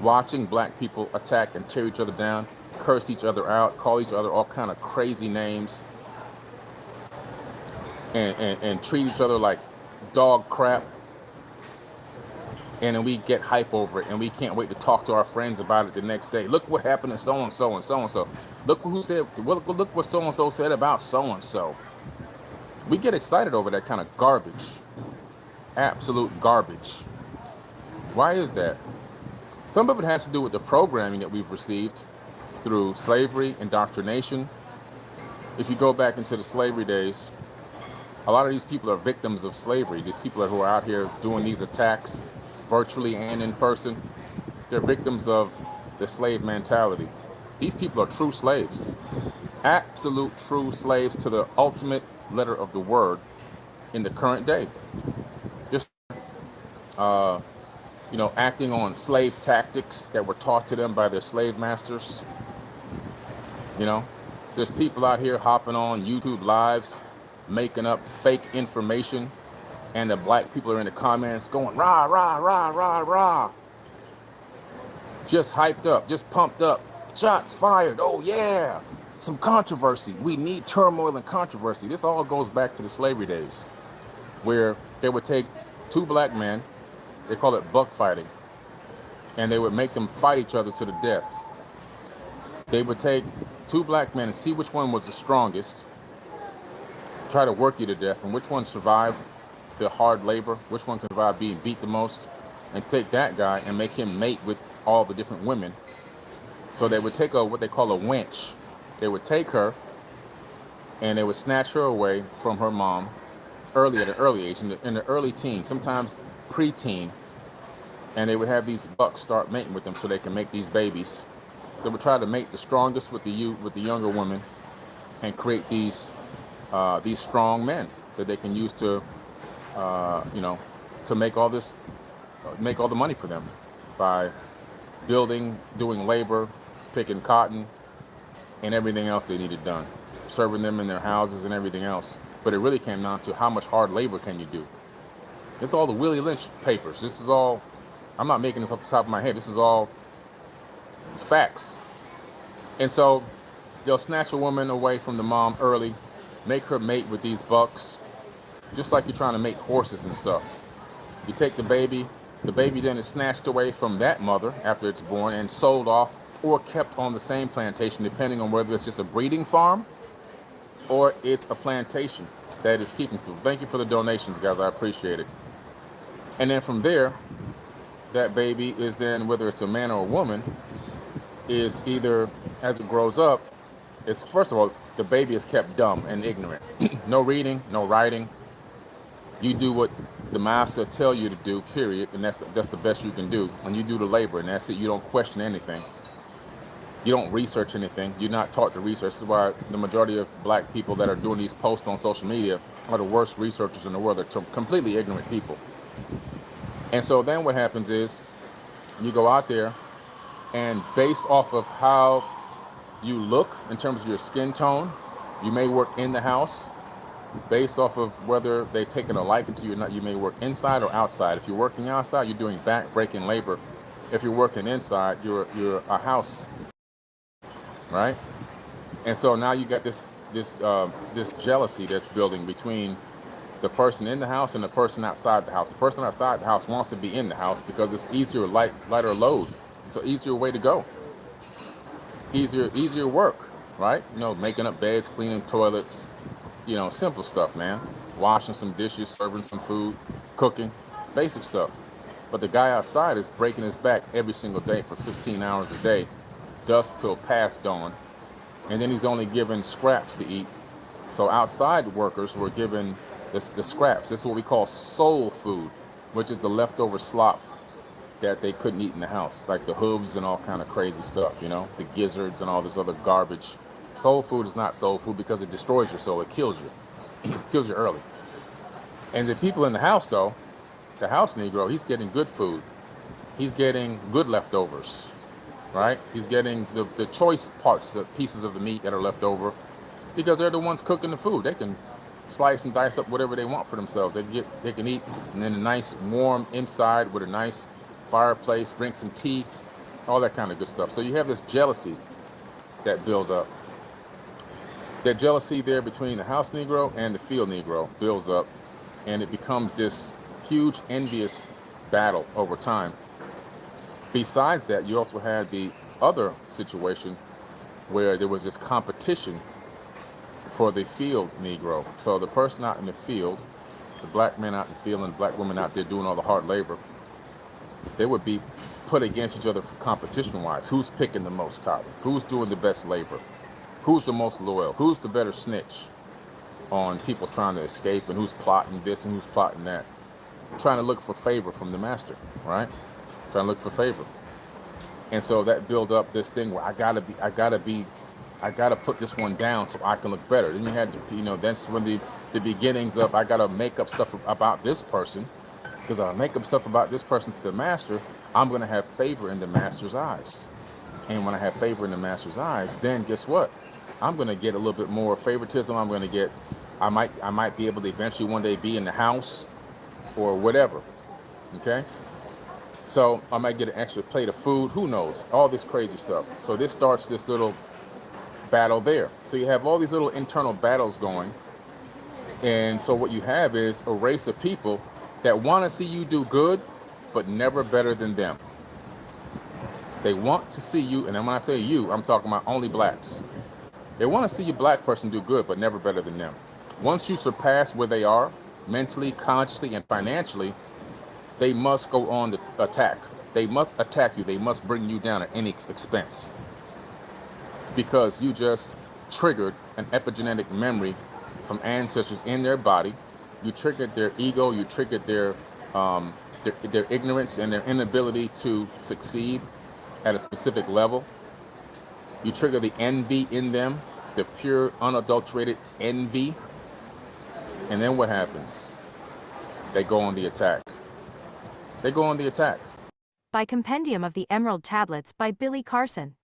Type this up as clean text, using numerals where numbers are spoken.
watching black people attack and tear each other down, curse each other out, call each other all kind of crazy names, and treat each other like dog crap. And then we get hype over it, and we can't wait to talk to our friends about it the next day. Look what happened to so and so and so and so. Look who said. Look what so and so said about so and so. We get excited over that kind of garbage, absolute garbage. Why is that? Some of it has to do with the programming that we've received through slavery, indoctrination. If you go back into the slavery days, a lot of these people are victims of slavery. These people who are out here doing these attacks, virtually and in person, they're victims of the slave mentality. These people are true slaves, absolute true slaves to the ultimate letter of the word in the current day. Just, acting on slave tactics that were taught to them by their slave masters. You know, there's people out here hopping on YouTube lives, making up fake information, and the black people are in the comments going, rah, rah, rah, rah, rah. Just hyped up, just pumped up. Shots fired. Oh, yeah. Some controversy. We need turmoil and controversy. This all goes back to the slavery days, where they would take two black men, they call it buck fighting, and they would make them fight each other to the death. They would take two black men and see which one was the strongest, try to work you to death, and which one survived the hard labor, which one can survive being beat the most, and take that guy and make him mate with all the different women. So they would take what they call a wench. They would take her and they would snatch her away from her mom at an early age, in the early teens, sometimes pre-teen, and they would have these bucks start mating with them so they can make these babies. So they would try to mate the strongest with the younger women and create these strong men that they can use to make all the money for them by building, doing labor, picking cotton, and everything else they needed done, serving them in their houses and everything else. But it really came down to how much hard labor can you do. It's all the Willie Lynch papers. This is all, I'm not making this off the top of my head. This is all facts. And so they'll snatch a woman away from the mom early, make her mate with these bucks, just like you're trying to mate horses and stuff. You take the baby then is snatched away from that mother after it's born and sold off or kept on the same plantation, depending on whether it's just a breeding farm or it's a plantation that is keeping food. Thank you for the donations, guys. I appreciate it. And then from there, that baby is then, whether it's a man or a woman, is either, as it grows up, first of all, the baby is kept dumb and ignorant. No reading, no writing. You do what the master tell you to do, period, and that's the best you can do. And you do the labor, and that's it. You don't question anything. You don't research anything. You're not taught to research. This is why the majority of black people that are doing these posts on social media are the worst researchers in the world. They're completely ignorant people. And so then what happens is you go out there, and based off of how you look in terms of your skin tone, you may work in the house. Based off of whether they've taken a liking to you or not, you may work inside or outside. If you're working outside, you're doing back-breaking labor. If you're working inside, you're a house, right? And so now you got this jealousy that's building between the person in the house and the person outside the house. The person outside the house wants to be in the house because it's easier, lighter load. It's an easier way to go. Easier work, right? Making up beds, cleaning toilets, simple stuff, man. Washing some dishes, serving some food, cooking, basic stuff. But the guy outside is breaking his back every single day for 15 hours a day, dusk till past dawn. And then he's only given scraps to eat. So outside workers were given the scraps. This is what we call soul food, which is the leftover slop that they couldn't eat in the house, like the hooves and all kind of crazy stuff, the gizzards and all this other garbage. Soul food is not soul food because it destroys your soul. It kills you. Kills you early. And the people in the house, though, the house Negro, he's getting good food. He's getting good leftovers, right? He's getting the choice parts, the pieces of the meat that are left over, because they're the ones cooking the food. They can slice and dice up whatever they want for themselves. They can eat, and then a nice warm inside with a nice fireplace, drink some tea, all that kind of good stuff. So you have this jealousy that builds up. That jealousy there between the house Negro and the field Negro builds up, and it becomes this huge envious battle over time. Besides that, you also had the other situation where there was this competition for the field Negro. So the person out in the field, the black men out in the field and the black women out there doing all the hard labor, they would be put against each other competition-wise. Who's picking the most cotton? Who's doing the best labor? Who's the most loyal? Who's the better snitch on people trying to escape, and who's plotting this and who's plotting that? Trying to look for favor from the master, right? Trying to look for favor. And so that built up this thing where I gotta put this one down so I can look better. Then you had to, that's when the beginnings of, I gotta make up stuff about this person, because if I make up stuff about this person to the master, I'm gonna have favor in the master's eyes. And when I have favor in the master's eyes, then guess what? I'm gonna get a little bit more favoritism. I might be able to eventually one day be in the house or whatever. Okay? So I might get an extra plate of food, who knows? All this crazy stuff. So this starts this little battle there. So you have all these little internal battles going. And so what you have is a race of people that want to see you do good, but never better than them. They want to see you, and when I say you, I'm talking about only blacks. They want to see you black person do good, but never better than them. Once you surpass where they are, mentally, consciously, and financially, they must go on the attack. They must attack you. They must bring you down at any expense. Because you just triggered an epigenetic memory from ancestors in their body. You triggered their ego. You triggered their ignorance and their inability to succeed at a specific level. You trigger the envy in them, the pure, unadulterated envy. And then what happens? They go on the attack. They go on the attack. By Compendium of the Emerald Tablets by Billy Carson.